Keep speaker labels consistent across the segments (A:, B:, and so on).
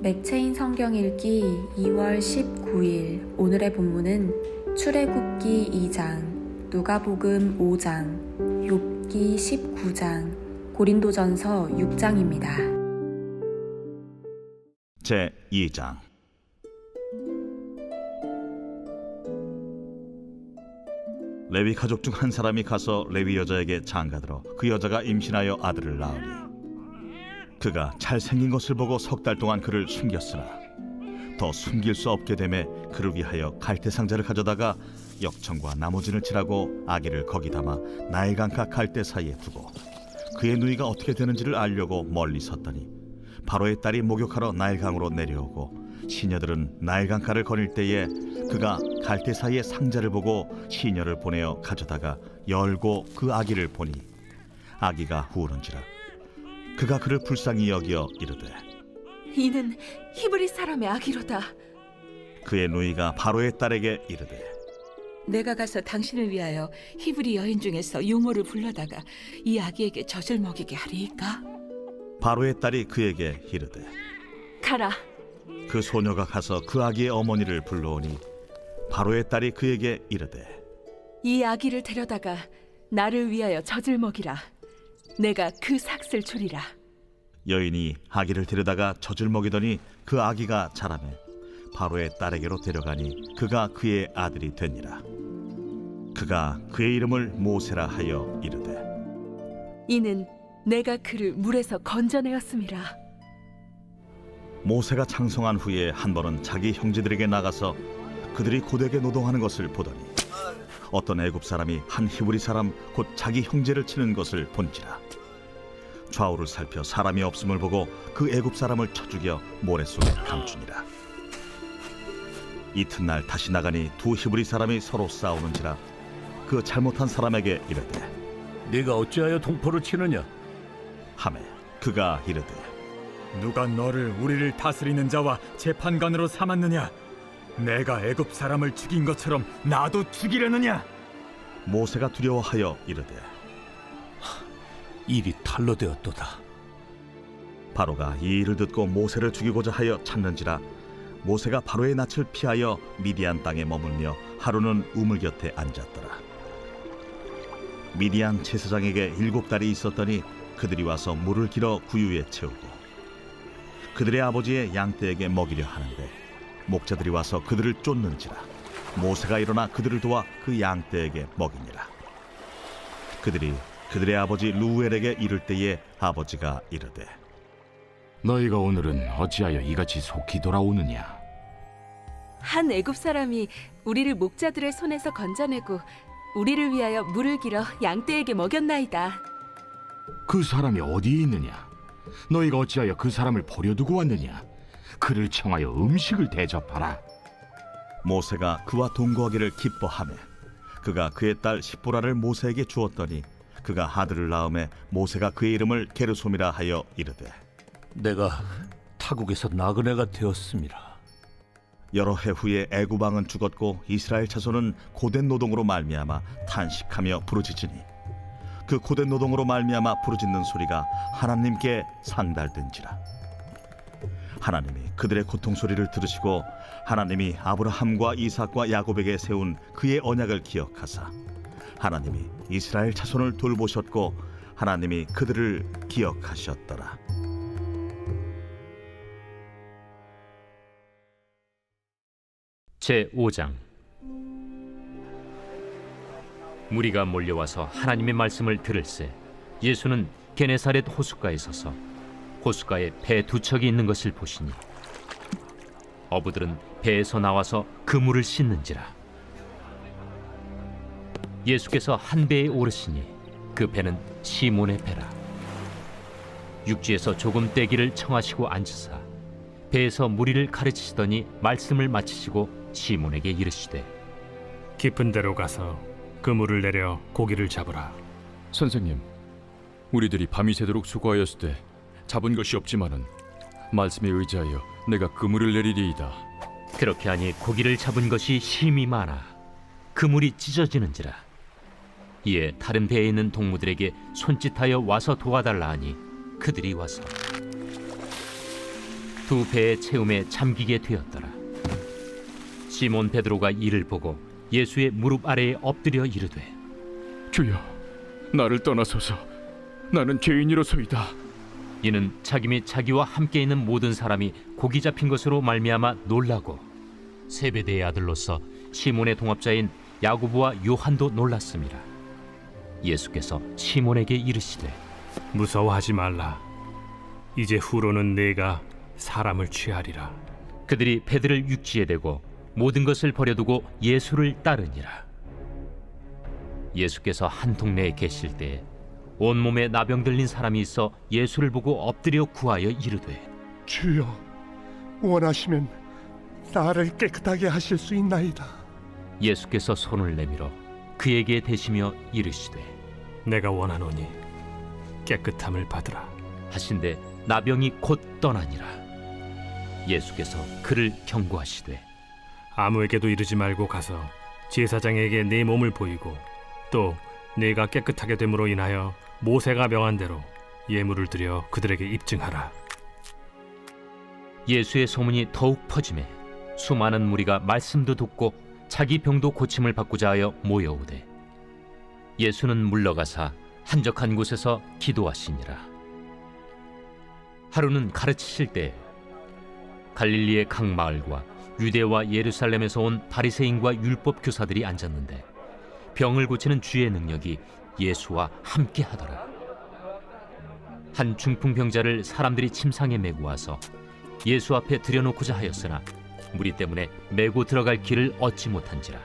A: 맥체인 성경 읽기 2월 19일 오늘의 본문은 출애굽기 2장, 누가복음 5장, 욥기 19장, 고린도전서 6장입니다.
B: 제2장. 레위 가족 중 한 사람이 가서 레위 여자에게 장가들어 그 여자가 임신하여 아들을 낳으니 그가 잘생긴 것을 보고 석 달 동안 그를 숨겼으나 더 숨길 수 없게 되매 그를 위하여 갈대 상자를 가져다가 역청과 나무진을 칠하고 아기를 거기 담아 나일강가 갈대 사이에 두고 그의 누이가 어떻게 되는지를 알려고 멀리 섰더니 바로의 딸이 목욕하러 나일강으로 내려오고 시녀들은 나일강가를 거닐 때에 그가 갈대 사이에 상자를 보고 시녀를 보내어 가져다가 열고 그 아기를 보니 아기가 우는지라 그가 그를 불쌍히 여겨 이르되
C: 이는 히브리 사람의 아기로다.
B: 그의 누이가 바로의 딸에게 이르되
C: 내가 가서 당신을 위하여 히브리 여인 중에서 유모를 불러다가 이 아기에게 젖을 먹이게 하리이까?
B: 바로의 딸이 그에게 이르되
C: 가라.
B: 그 소녀가 가서 그 아기의 어머니를 불러오니 바로의 딸이 그에게 이르되
C: 이 아기를 데려다가 나를 위하여 젖을 먹이라. 내가 그 삭슬 주리라.
B: 여인이 아기를 데려다가 젖을 먹이더니 그 아기가 자라매 바로의 딸에게로 데려가니 그가 그의 아들이 되니라. 그가 그의 이름을 모세라 하여 이르되
C: 이는 내가 그를 물에서 건져내었음이라.
B: 모세가 장성한 후에 한 번은 자기 형제들에게 나가서 그들이 고되게 노동하는 것을 보더니 어떤 애굽 사람이 한 히브리 사람 곧 자기 형제를 치는 것을 본지라. 좌우를 살펴 사람이 없음을 보고 그 애굽 사람을 쳐 죽여 모래 속에 감추니라. 이튿날 다시 나가니 두 히브리 사람이 서로 싸우는지라. 그 잘못한 사람에게 이르되
D: 네가 어찌하여 동포를 치느냐?
B: 하매 그가 이르되
E: 누가 너를 우리를 다스리는 자와 재판관으로 삼았느냐? 내가 애굽 사람을 죽인 것처럼 나도 죽이려느냐?
B: 모세가 두려워하여 이르되
D: 일이 탈로 되었도다.
B: 바로가 이 일을 듣고 모세를 죽이고자 하여 찾는지라. 모세가 바로의 낯을 피하여 미디안 땅에 머물며 하루는 우물 곁에 앉았더라. 미디안 제사장에게 7달이 있었더니 그들이 와서 물을 길어 구유에 채우고 그들의 아버지의 양떼에게 먹이려 하는데 목자들이 와서 그들을 쫓는지라. 모세가 일어나 그들을 도와 그 양떼에게 먹이니라. 그들이 그들의 아버지 루엘에게 이를 때에 아버지가 이르되
F: 너희가 오늘은 어찌하여 이같이 속히 돌아오느냐?
C: 한 애굽 사람이 우리를 목자들의 손에서 건져내고 우리를 위하여 물을 길어 양떼에게 먹였나이다.
F: 그 사람이 어디에 있느냐? 너희가 어찌하여 그 사람을 버려두고 왔느냐? 그를 청하여 음식을 대접하라.
B: 모세가 그와 동거하기를 기뻐하며 그가 그의 딸 십보라를 모세에게 주었더니 그가 아들을 낳음에 모세가 그의 이름을 게르솜이라 하여 이르되
D: 내가 타국에서 나그네가 되었음이라.
B: 여러 해 후에 애굽 왕은 죽었고 이스라엘 자손은 고된 노동으로 말미암아 탄식하며 부르짖으니 그 고된 노동으로 말미암아 부르짖는 소리가 하나님께 상달된지라. 하나님이 그들의 고통 소리를 들으시고 하나님이 아브라함과 이삭과 야곱에게 세운 그의 언약을 기억하사 하나님이 이스라엘 자손을 돌보셨고 하나님이 그들을 기억하셨더라.
G: 제5장. 무리가 몰려와서 하나님의 말씀을 들을새 예수는 게네사렛 호숫가에 서서 호숫가에 배 2척이 있는 것을 보시니 어부들은 배에서 나와서 그물을 씻는지라. 예수께서 한 배에 오르시니 그 배는 시몬의 배라. 육지에서 조금 떼기를 청하시고 앉으사 배에서 무리를 가르치시더니 말씀을 마치시고 시몬에게 이르시되
H: 깊은 데로 가서 그물을 내려 고기를 잡으라.
I: 선생님, 우리들이 밤이 새도록 수고하였을 때 잡은 것이 없지만은 말씀에 의지하여 내가 그물을 내리리이다.
G: 그렇게 하니 고기를 잡은 것이 심히 많아 그물이 찢어지는지라. 이에 다른 배에 있는 동무들에게 손짓하여 와서 도와달라 하니 그들이 와서 두 배의 채움에 잠기게 되었더라. 시몬 베드로가 이를 보고 예수의 무릎 아래에 엎드려 이르되
I: 주여, 나를 떠나소서. 나는 죄인이로소이다.
G: 이는 자기 및 자기와 함께 있는 모든 사람이 고기 잡힌 것으로 말미암아 놀라고 세베대의 아들로서 시몬의 동업자인 야고보와 요한도 놀랐습니다. 예수께서 시몬에게 이르시되
H: 무서워하지 말라. 이제 후로는 내가 사람을 취하리라.
G: 그들이 배들을 육지에 대고 모든 것을 버려두고 예수를 따르니라. 예수께서 한 동네에 계실 때에 온몸에 나병 들린 사람이 있어 예수를 보고 엎드려 구하여 이르되
J: 주여, 원하시면 나를 깨끗하게 하실 수 있나이다.
G: 예수께서 손을 내밀어 그에게 대시며 이르시되
H: 내가 원하노니 깨끗함을 받으라.
G: 하신데 나병이 곧 떠나니라. 예수께서 그를 경고하시되
H: 아무에게도 이르지 말고 가서 제사장에게 내 몸을 보이고 또 내가 깨끗하게 됨으로 인하여 모세가 명한 대로 예물을 드려 그들에게 입증하라.
G: 예수의 소문이 더욱 퍼지매 수많은 무리가 말씀도 듣고 자기 병도 고침을 받고자 하여 모여오되 예수는 물러가사 한적한 곳에서 기도하시니라. 하루는 가르치실 때 갈릴리의 각 마을과 유대와 예루살렘에서 온 바리새인과 율법 교사들이 앉았는데 병을 고치는 주의 능력이 예수와 함께 하더라. 한 중풍병자를 사람들이 침상에 메고 와서 예수 앞에 들여놓고자 하였으나 무리 때문에 메고 들어갈 길을 얻지 못한지라.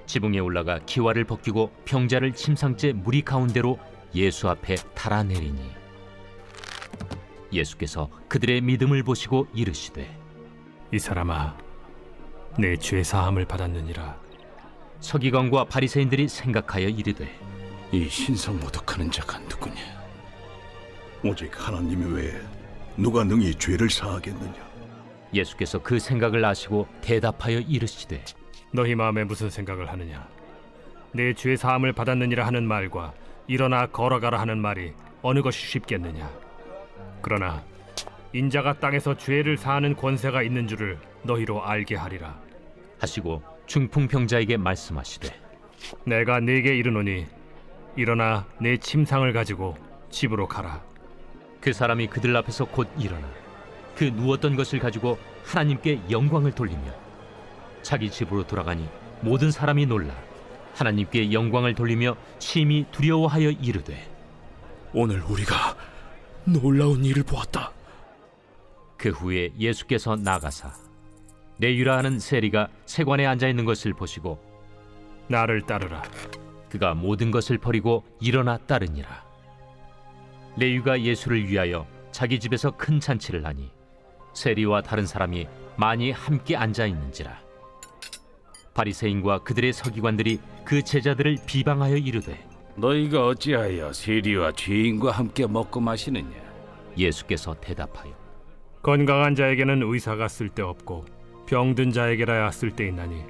G: 지붕에 올라가 기와를 벗기고 병자를 침상째 무리 가운데로 예수 앞에 달아내리니 예수께서 그들의 믿음을 보시고 이르시되
H: 이 사람아, 내 죄 사함을 받았느니라.
G: 서기관과 바리새인들이 생각하여 이르되
D: 이 신성 모독하는 자가 누구냐?
J: 오직 하나님 외에 누가 능히 죄를 사하겠느냐?
G: 예수께서 그 생각을 아시고 대답하여 이르시되
H: 너희 마음에 무슨 생각을 하느냐? 내 죄 사함을 받았느니라 하는 말과 일어나 걸어가라 하는 말이 어느 것이 쉽겠느냐? 그러나 인자가 땅에서 죄를 사하는 권세가 있는 줄을 너희로 알게 하리라.
G: 하시고 중풍병자에게 말씀하시되
H: 내가 네게 이르노니 일어나 내 침상을 가지고 집으로 가라.
G: 그 사람이 그들 앞에서 곧 일어나 그 누웠던 것을 가지고 하나님께 영광을 돌리며 자기 집으로 돌아가니 모든 사람이 놀라 하나님께 영광을 돌리며 심히 두려워하여 이르되
D: 오늘 우리가 놀라운 일을 보았다.
G: 그 후에 예수께서 나가사 네유라 하는 세리가 세관에 앉아 있는 것을 보시고
H: 나를 따르라.
G: 그가 모든 것을 버리고 일어나 따르니라. 레위가 예수를 위하여 자기 집에서 큰 잔치를 하니 세리와 다른 사람이 많이 함께 앉아 있는지라. 바리새인과 그들의 서기관들이 그 제자들을 비방하여 이르되
D: 너희가 어찌하여 세리와 죄인과 함께 먹고 마시느냐?
G: 예수께서 대답하여
H: 건강한 자에게는 의사가 쓸데없고 병든 자에게라야 쓸데있나니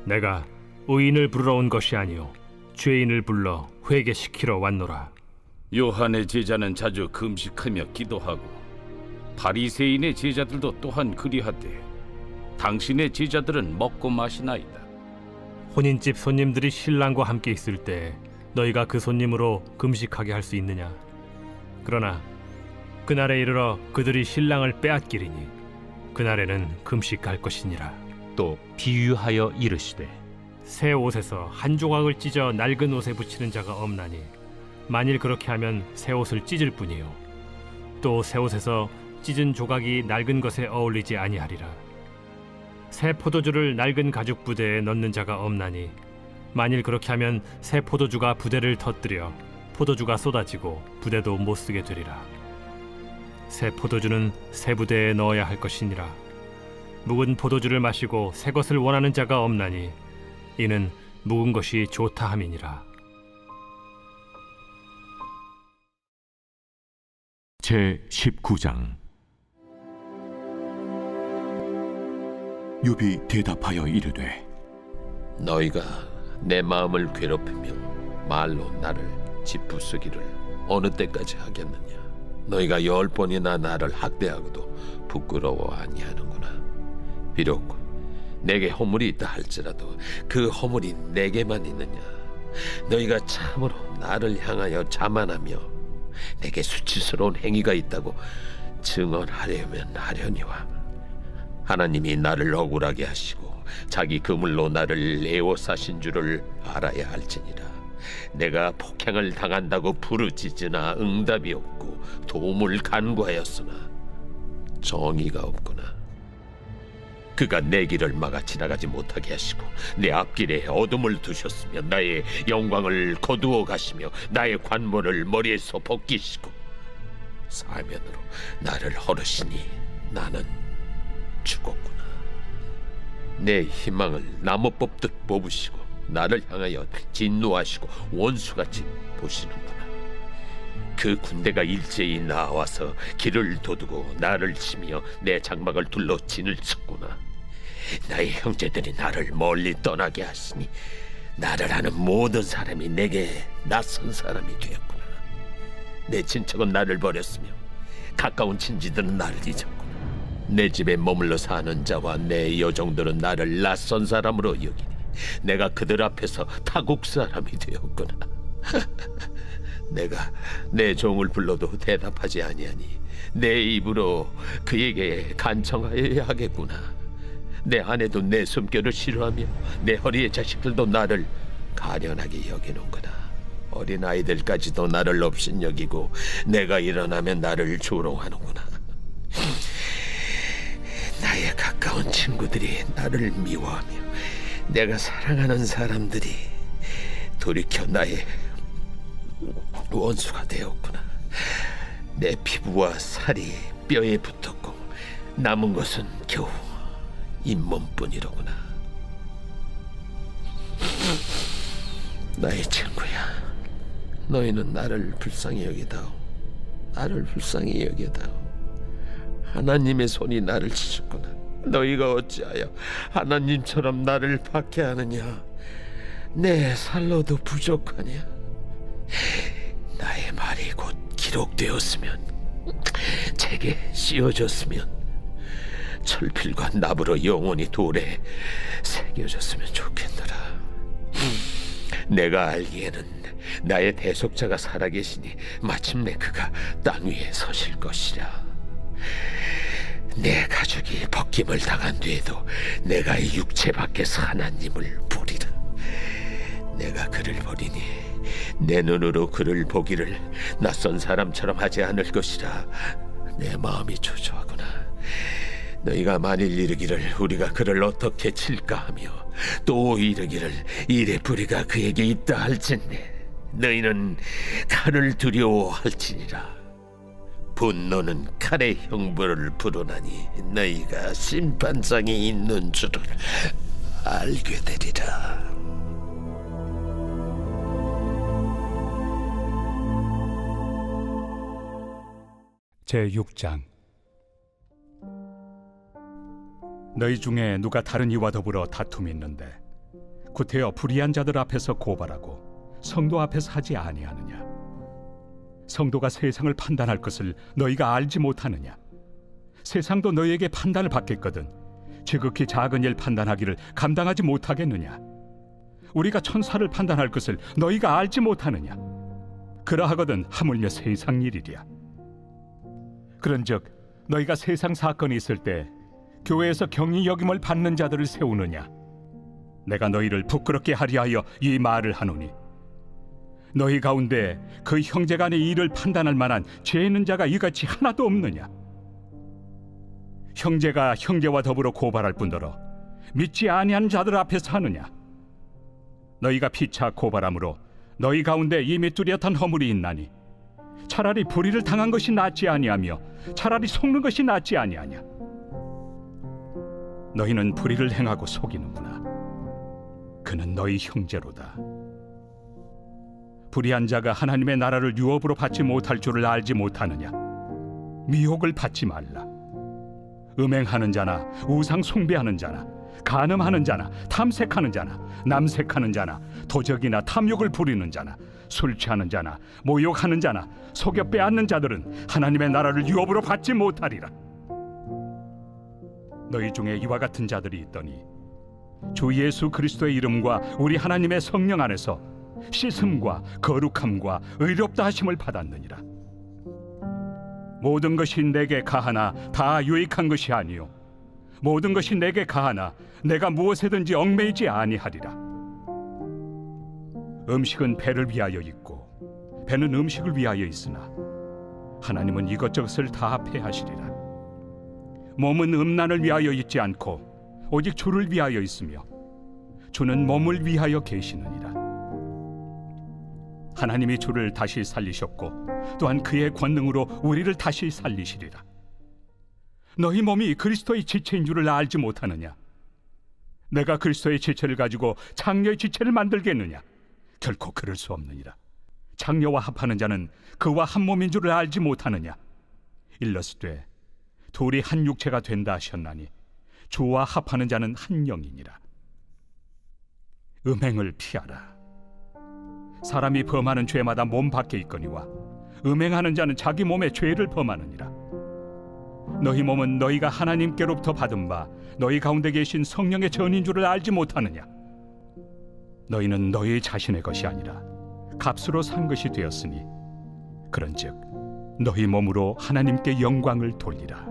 H: 내가 의인을 부르러 온 것이 아니요 죄인을 불러 회개시키러 왔노라.
D: 요한의 제자는 자주 금식하며 기도하고 바리새인의 제자들도 또한 그리하되 당신의 제자들은 먹고 마시나이다.
H: 혼인집 손님들이 신랑과 함께 있을 때 너희가 그 손님으로 금식하게 할 수 있느냐? 그러나 그날에 이르러 그들이 신랑을 빼앗기리니 그날에는 금식할 것이니라.
G: 또 비유하여 이르시되
H: 새 옷에서 한 조각을 찢어 낡은 옷에 붙이는 자가 없나니 만일 그렇게 하면 새 옷을 찢을 뿐이요 또 새 옷에서 찢은 조각이 낡은 것에 어울리지 아니하리라. 새 포도주를 낡은 가죽 부대에 넣는 자가 없나니 만일 그렇게 하면 새 포도주가 부대를 터뜨려 포도주가 쏟아지고 부대도 못 쓰게 되리라. 새 포도주는 새 부대에 넣어야 할 것이니라. 묵은 포도주를 마시고 새 것을 원하는 자가 없나니 이는 묵은 것이 좋다 함이니라.
F: 제 19장. 욥이 대답하여 이르되
K: 너희가 내 마음을 괴롭히며 말로 나를 짓부수기를 어느 때까지 하겠느냐? 너희가 10번이나 나를 학대하고도 부끄러워 아니하는구나. 비록 내게 허물이 있다 할지라도 그 허물이 내게만 있느냐? 너희가 참으로 나를 향하여 자만하며 내게 수치스러운 행위가 있다고 증언하려면 하려니와, 하나님이 나를 억울하게 하시고 자기 그물로 나를 애워싸신 줄을 알아야 할지니라. 내가 폭행을 당한다고 부르짖으나 응답이 없고 도움을 간구하였으나 정의가 없구나. 그가 내 길을 막아 지나가지 못하게 하시고 내 앞길에 어둠을 두셨으며 나의 영광을 거두어 가시며 나의 관모를 머리에서 벗기시고 사면으로 나를 허르시니 나는 죽었구나. 내 희망을 나무 뽑듯 뽑으시고 나를 향하여 진노하시고 원수같이 보시는구나. 그 군대가 일제히 나와서 길을 도두고 나를 치며 내 장막을 둘러 진을 쳤구나. 나의 형제들이 나를 멀리 떠나게 하시니 나를 아는 모든 사람이 내게 낯선 사람이 되었구나. 내 친척은 나를 버렸으며 가까운 친지들은 나를 잊었구나. 내 집에 머물러 사는 자와 내 여종들은 나를 낯선 사람으로 여기니 내가 그들 앞에서 타국 사람이 되었구나. 내가 내 종을 불러도 대답하지 아니하니 내 입으로 그에게 간청하여야 하겠구나. 내 아내도 내 숨결을 싫어하며 내 허리의 자식들도 나를 가련하게 여기는구나. 어린아이들까지도 나를 업신여기고 내가 일어나면 나를 조롱하는구나. 나의 가까운 친구들이 나를 미워하며 내가 사랑하는 사람들이 돌이켜 나의 원수가 되었구나. 내 피부와 살이 뼈에 붙었고 남은 것은 겨우 잇몸뿐이로구나. 나의 친구야, 너희는 나를 불쌍히 여기다오. 나를 불쌍히 여기다오. 하나님의 손이 나를 치셨구나. 너희가 어찌하여 하나님처럼 나를 박해하느냐? 내 살로도 부족하냐? 나의 말이 곧 기록되었으면, 책에 씌워졌으면, 철필과 납으로 영원히 돌에 새겨졌으면 좋겠노라. 내가 알기에는 나의 대속자가 살아계시니 마침내 그가 땅 위에 서실 것이라. 내 가족이 벗김을 당한 뒤에도 내가 이 육체 밖에서 하나님을 보리라. 내가 그를 보리니 내 눈으로 그를 보기를 낯선 사람처럼 하지 않을 것이라. 내 마음이 초조하구나. 너희가 만일 이르기를 우리가 그를 어떻게 칠까 하며 또 이르기를 이래 뿌리가 그에게 있다 할진대 너희는 칼을 두려워할지니라. 분노는 칼의 형벌을 부르나니 너희가 심판장이 있는 줄을 알게 되리라.
E: 제6장. 너희 중에 누가 다른 이와 더불어 다툼이 있는데 구태여 불의한 자들 앞에서 고발하고 성도 앞에서 하지 아니하느냐? 성도가 세상을 판단할 것을 너희가 알지 못하느냐? 세상도 너희에게 판단을 받겠거든 지극히 작은 일 판단하기를 감당하지 못하겠느냐? 우리가 천사를 판단할 것을 너희가 알지 못하느냐? 그러하거든 하물며 세상 일이랴. 그런즉 너희가 세상 사건이 있을 때 교회에서 경히 여김을 받는 자들을 세우느냐? 내가 너희를 부끄럽게 하리 하여 이 말을 하노니 너희 가운데 그 형제간의 일을 판단할 만한 죄 있는 자가 이같이 하나도 없느냐? 형제가 형제와 더불어 고발할 뿐더러 믿지 아니하는 자들 앞에서 하느냐? 너희가 피차 고발함으로 너희 가운데 이미 뚜렷한 허물이 있나니 차라리 불의를 당한 것이 낫지 아니하며 차라리 속는 것이 낫지 아니하냐? 너희는 불의를 행하고 속이는구나. 그는 너희 형제로다. 불의한 자가 하나님의 나라를 유업으로 받지 못할 줄을 알지 못하느냐? 미혹을 받지 말라. 음행하는 자나 우상 숭배하는 자나 간음하는 자나 탐색하는 자나 남색하는 자나 도적이나 탐욕을 부리는 자나 술 취하는 자나 모욕하는 자나 속여 빼앗는 자들은 하나님의 나라를 유업으로 받지 못하리라. 너희 중에 이와 같은 자들이 있더니 주 예수 그리스도의 이름과 우리 하나님의 성령 안에서 씻음과 거룩함과 의롭다 하심을 받았느니라. 모든 것이 내게 가하나 다 유익한 것이 아니요 모든 것이 내게 가하나 내가 무엇에든지 얽매이지 아니하리라. 음식은 배를 위하여 있고 배는 음식을 위하여 있으나 하나님은 이것저것을 다 폐하시리라. 몸은 음란을 위하여 있지 않고 오직 주를 위하여 있으며 주는 몸을 위하여 계시느니라. 하나님이 주를 다시 살리셨고 또한 그의 권능으로 우리를 다시 살리시리라. 너희 몸이 그리스도의 지체인 줄을 알지 못하느냐? 내가 그리스도의 지체를 가지고 장녀의 지체를 만들겠느냐? 결코 그럴 수 없느니라. 장녀와 합하는 자는 그와 한 몸인 줄을 알지 못하느냐? 일러스되 둘이 한 육체가 된다 하셨나니 주와 합하는 자는 한 영이니라. 음행을 피하라. 사람이 범하는 죄마다 몸 밖에 있거니와 음행하는 자는 자기 몸에 죄를 범하느니라. 너희 몸은 너희가 하나님께로부터 받은 바 너희 가운데 계신 성령의 전인 줄을 알지 못하느냐? 너희는 너희 자신의 것이 아니라 값으로 산 것이 되었으니 그런즉 너희 몸으로 하나님께 영광을 돌리라.